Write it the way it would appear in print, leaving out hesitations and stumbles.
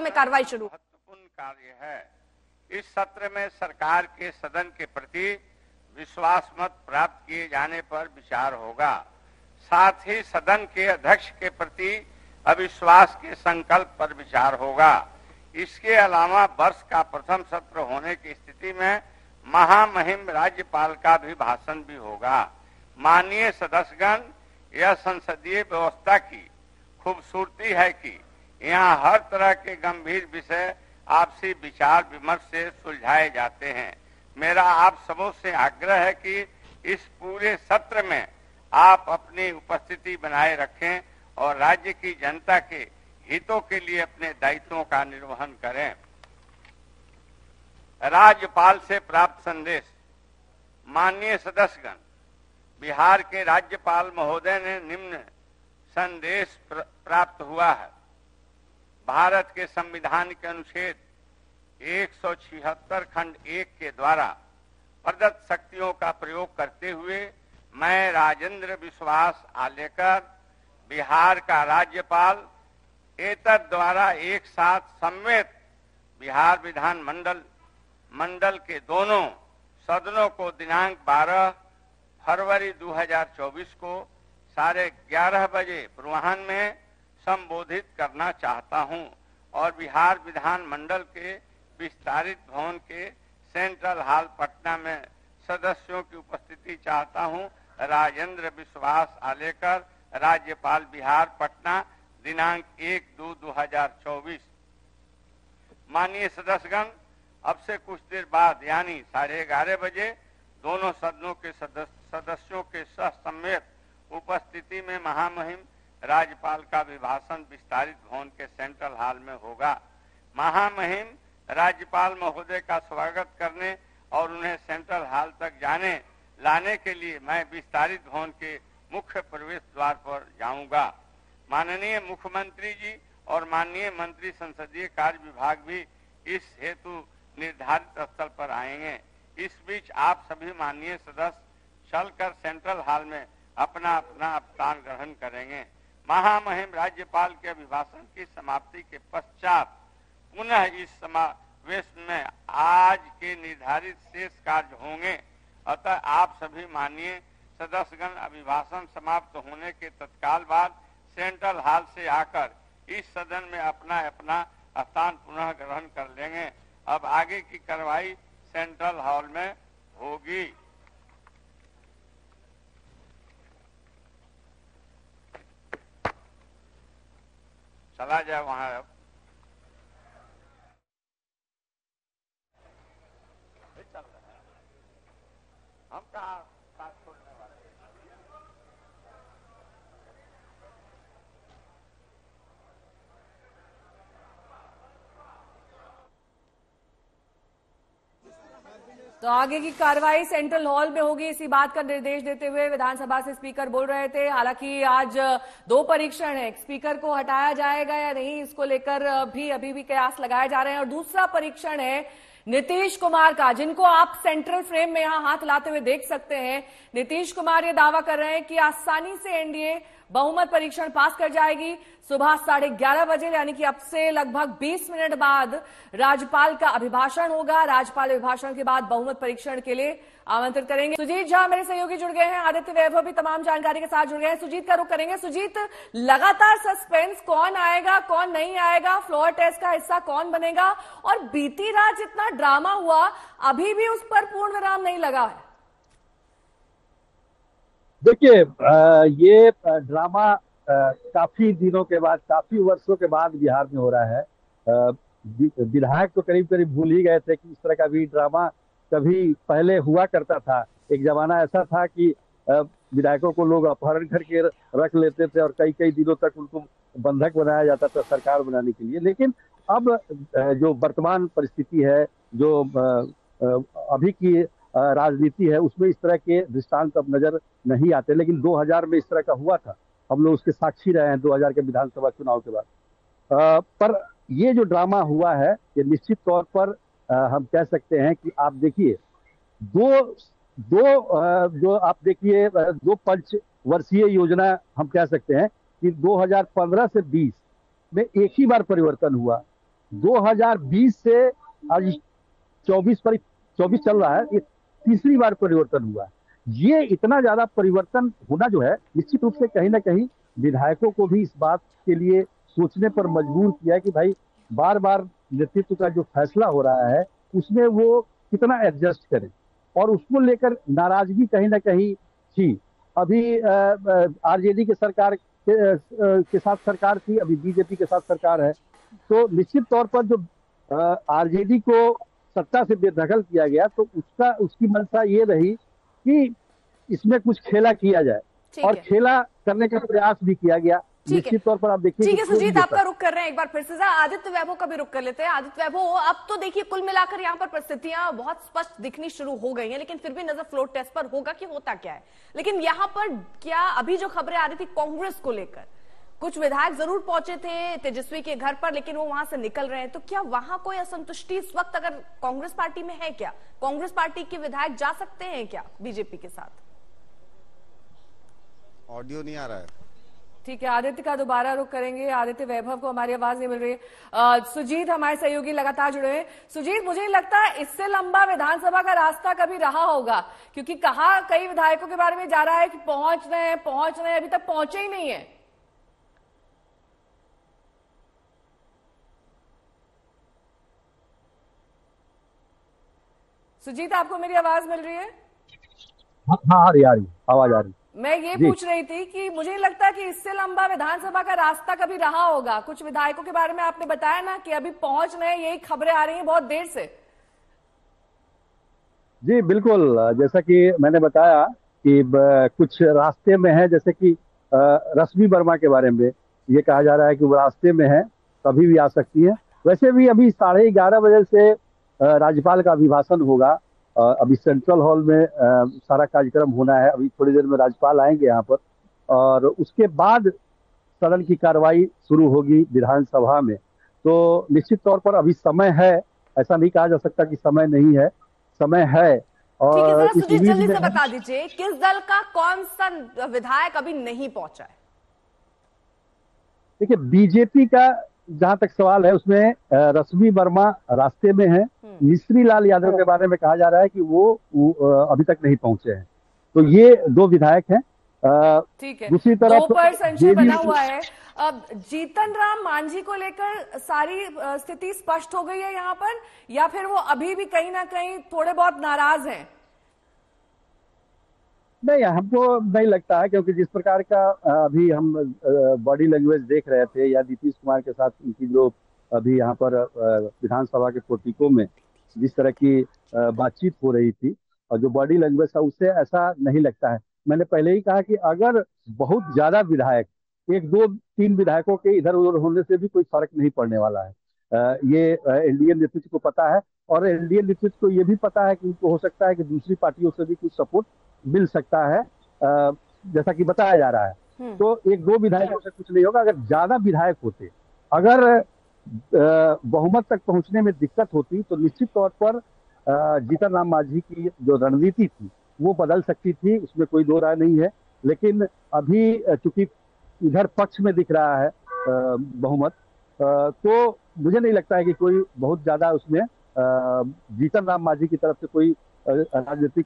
समय कार्रवाई शुरू। महत्वपूर्ण कार्य है। इस सत्र में सरकार के सदन के प्रति विश्वास मत प्राप्त किए जाने पर विचार होगा। साथ ही सदन के अध्यक्ष के प्रति अविश्वास के संकल्प पर विचार होगा। इसके अलावा वर्ष का प्रथम सत्र होने की स्थिति में महामहिम राज्यपाल का भी भाषण भी होगा। माननीय सदस्यगण, यह संसदीय व्यवस्था की खूबसूरती है कि यहाँ हर तरह के गंभीर विषय आपसी विचार विमर्श से सुलझाए जाते हैं। मेरा आप सबों से आग्रह है कि इस पूरे सत्र में आप अपनी उपस्थिति बनाए रखें और राज्य की जनता के हितों के लिए अपने दायित्वों का निर्वहन करें। राज्यपाल से प्राप्त संदेश। माननीय सदस्यगण, बिहार के राज्यपाल महोदय ने निम्न संदेश प्राप्त हुआ है। भारत के संविधान के अनुच्छेद 176 खंड 1 के द्वारा प्रदत्त शक्तियों का प्रयोग करते हुए मैं राजेंद्र विश्वास आलेकर, बिहार का राज्यपाल, एतद द्वारा एक साथ सम्मिलित बिहार विधान मंडल के दोनों सदनों को दिनांक 12 फरवरी 2024 को 11:30 बजे पूर्वाह्न में संबोधित करना चाहता हूं और बिहार विधान मंडल के विस्तारित भवन के सेंट्रल हॉल पटना में सदस्यों की उपस्थिति चाहता हूं। राजेंद्र विश्वास आलेकर, राज्यपाल बिहार, पटना, दिनांक 1/2/2024। माननीय सदस्यगण, अब से कुछ देर बाद यानी 11:30 बजे दोनों सदनों के सदस्यों के सहसम्मिलित उपस्थिति में महामहिम राज्यपाल का अभिभाषण विस्तारित भवन के सेंट्रल हॉल में होगा। महामहिम राज्यपाल महोदय का स्वागत करने और उन्हें सेंट्रल हॉल तक लाने के लिए मैं विस्तारित भवन के मुख्य प्रवेश द्वार पर जाऊंगा। माननीय मुख्यमंत्री जी और माननीय मंत्री संसदीय कार्य विभाग भी इस हेतु निर्धारित स्थल पर आएंगे। इस बीच आप सभी माननीय सदस्य चलकर सेंट्रल हॉल में अपना स्थान ग्रहण करेंगे। महामहिम राज्यपाल के अभिभाषण की समाप्ति के पश्चात पुनः इस समावेश में आज के निर्धारित शेष कार्य होंगे। अतः आप सभी माननीय सदस्यगण अभिभाषण समाप्त होने के तत्काल बाद सेंट्रल हॉल से आकर इस सदन में अपना स्थान पुनः ग्रहण कर लेंगे। अब आगे की कार्रवाई सेंट्रल हॉल में होगी। चला जाए वहां। अब चल रहा है, हम कहाँ साथ छोड़ने वाले। तो आगे की कार्रवाई सेंट्रल हॉल में होगी, इसी बात का निर्देश देते हुए विधानसभा से स्पीकर बोल रहे थे। हालांकि आज 2 परीक्षण है, स्पीकर को हटाया जाएगा या नहीं, इसको लेकर भी अभी भी कयास लगाए जा रहे हैं। और दूसरा परीक्षण है नीतीश कुमार का, जिनको आप सेंट्रल फ्रेम में यहां हाथ लाते हुए देख सकते हैं। नीतीश कुमार ये दावा कर रहे हैं कि आसानी से एनडीए बहुमत परीक्षण पास कर जाएगी। सुबह 11:30 बजे यानी कि अब से लगभग 20 मिनट बाद राज्यपाल का अभिभाषण होगा। राज्यपाल अभिभाषण के बाद बहुमत परीक्षण के लिए आमंत्रित करेंगे। सुजीत झा मेरे सहयोगी जुड़ गए हैं, आदित्य वैभव भी तमाम जानकारी के साथ जुड़ गए हैं। सुजीत का रुख करेंगे। सुजीत, लगातार सस्पेंस, कौन आएगा कौन नहीं आएगा, फ्लोर टेस्ट का हिस्सा कौन बनेगा, और बीती रात जितना ड्रामा हुआ अभी भी उस पर पूर्ण विराम नहीं लगा है। देखिए, ये ड्रामा काफी दिनों के बाद, काफी वर्षों के बाद बिहार में हो रहा है। विधायक तो करीब करीब भूल ही गए थे कि इस तरह का भी ड्रामा कभी पहले हुआ करता था। एक जमाना ऐसा था कि विधायकों को लोग अपहरण करके रख लेते थे और कई कई दिनों तक उनको बंधक बनाया जाता था सरकार बनाने के लिए। लेकिन अब जो वर्तमान परिस्थिति है, जो अभी की राजनीति है, उसमें इस तरह के दृष्टांत अब नजर नहीं आते। लेकिन 2000 में इस तरह का हुआ था, हम लोग उसके साक्षी रहे हैं 2000 के विधानसभा चुनाव के बाद। पर ये जो ड्रामा हुआ है, ये निश्चित तौर पर हम कह सकते हैं कि आप देखिए, जो आप देखिए 2 पंचवर्षीय योजना हम कह सकते हैं कि 2015 से 20 में एक ही बार परिवर्तन हुआ। 2020 से आज 24 चल रहा है, ये तीसरी बार परिवर्तन हुआ है। ये इतना ज्यादा परिवर्तन होना जो है, निश्चित रूप से कहीं ना कहीं विधायकों को भी इस बात के लिए सोचने पर मजबूर किया कि भाई बार बार नेतृत्व का जो फैसला हो रहा है उसमें वो कितना एडजस्ट करें, और उसको लेकर नाराजगी कहीं ना कहीं थी। अभी आरजेडी के सरकार के साथ सरकार थी, अभी बीजेपी के साथ सरकार है, तो निश्चित तौर पर जो आरजेडी को सत्ता से बेदखल किया गया तो उसकी मंशा ये रही कि इसमें कुछ खेला किया जाए, और खेला करने का प्रयास भी किया गया। निश्चित तौर पर आप देखिए। ठीक है सुजीत, आपका रुख कर रहे हैं एक बार फिर से आदित्य वैभव का भी रुख कर लेते हैं। आदित्य वैभव, अब तो देखिए कुल मिलाकर यहाँ पर परिस्थितियां बहुत स्पष्ट दिखनी शुरू हो गई हैं, लेकिन फिर भी नजर फ्लोर टेस्ट पर होगा कि होता क्या है। लेकिन यहाँ पर क्या अभी जो खबरें आ रही थी कांग्रेस को लेकर, कुछ विधायक जरूर पहुंचे थे तेजस्वी के घर पर, लेकिन वो वहां से निकल रहे हैं, तो क्या वहां कोई असंतुष्टि इस वक्त अगर कांग्रेस पार्टी में है? क्या कांग्रेस पार्टी के विधायक जा सकते हैं क्या बीजेपी के साथ? ऑडियो नहीं आ रहा है। ठीक है, आदित्य का दोबारा रुख करेंगे। आदित्य वैभव को हमारी आवाज नहीं मिल रही है। सुजीत हमारे सहयोगी लगातार जुड़े हैं। सुजीत, मुझे नहीं लगता इससे लंबा विधानसभा का रास्ता कभी रहा होगा, क्योंकि कहा कई विधायकों के बारे में जा रहा है कि पहुंच रहे हैं, अभी तक पहुंचे ही नहीं है। सुजीत, आपको मेरी आवाज मिल रही है? हाँ, आ रही आवाज आ रही। मैं ये पूछ रही थी कि मुझे नहीं लगता कि इससे लंबा विधानसभा का रास्ता कभी रहा होगा। कुछ विधायकों के बारे में आपने बताया ना कि अभी पहुंच रहे हैं, यही खबरें आ रही हैं बहुत देर से। जी बिल्कुल, जैसा कि मैंने बताया कि कुछ रास्ते में है, जैसे कि रश्मि वर्मा के बारे में ये कहा जा रहा है कि वो रास्ते में है, कभी भी आ सकती है। वैसे भी अभी 11:30 बजे से राज्यपाल का अभिभाषण होगा। अभी सेंट्रल हॉल में सारा कार्यक्रम होना है। अभी थोड़ी देर में राज्यपाल आएंगे यहाँ पर, और उसके बाद सदन की कार्रवाई शुरू होगी विधानसभा में। तो निश्चित तौर पर अभी समय है, ऐसा नहीं कहा जा सकता कि समय नहीं है, समय है। और सुजीत, जल्दी से बता दीजिए किस दल का कौन सा विधायक अभी नहीं पहुंचा है? देखिए, बीजेपी का जहां तक सवाल है उसमें रश्मि वर्मा रास्ते में है। मिश्री लाल यादव के बारे में कहा जा रहा है कि वो अभी तक नहीं पहुंचे हैं। तो ये दो विधायक हैं। ठीक है, दूसरी तरफ दो पर संशय बना हुआ है। अब जीतन राम मांझी को लेकर सारी स्थिति स्पष्ट हो गई है यहाँ पर, या फिर वो अभी भी कहीं ना कहीं थोड़े बहुत नाराज हैं? नहीं, हमको नहीं लगता है, क्योंकि जिस प्रकार का अभी हम बॉडी लैंग्वेज देख रहे थे, या नीतीश कुमार के साथ उनकी जो अभी यहाँ पर विधानसभा के पोर्टिको में जिस तरह की बातचीत हो रही थी, और जो बॉडी लैंग्वेज था, उससे ऐसा नहीं लगता है। मैंने पहले ही कहा कि अगर बहुत ज्यादा विधायक, 1 2 3 विधायकों के इधर उधर होने से भी कोई फर्क नहीं पड़ने वाला है। ये एनडीए नेतृत्व को पता है, और एनडीए नेतृत्व को ये भी पता है कि उनको हो सकता है कि दूसरी पार्टियों से भी कुछ सपोर्ट मिल सकता है, जैसा कि बताया जा रहा है। तो 1 2 विधायकों से कुछ नहीं होगा। अगर ज्यादा विधायक होते, अगर बहुमत तक पहुंचने में दिक्कत होती, तो निश्चित तौर पर जीतन राम मांझी की जो रणनीति थी वो बदल सकती थी, उसमें कोई दो राय नहीं है। लेकिन अभी चूंकि इधर पक्ष में दिख रहा है बहुमत, तो मुझे नहीं लगता है कि कोई बहुत ज्यादा उसमें जीतन राम मांझी की तरफ से कोई राजनीतिक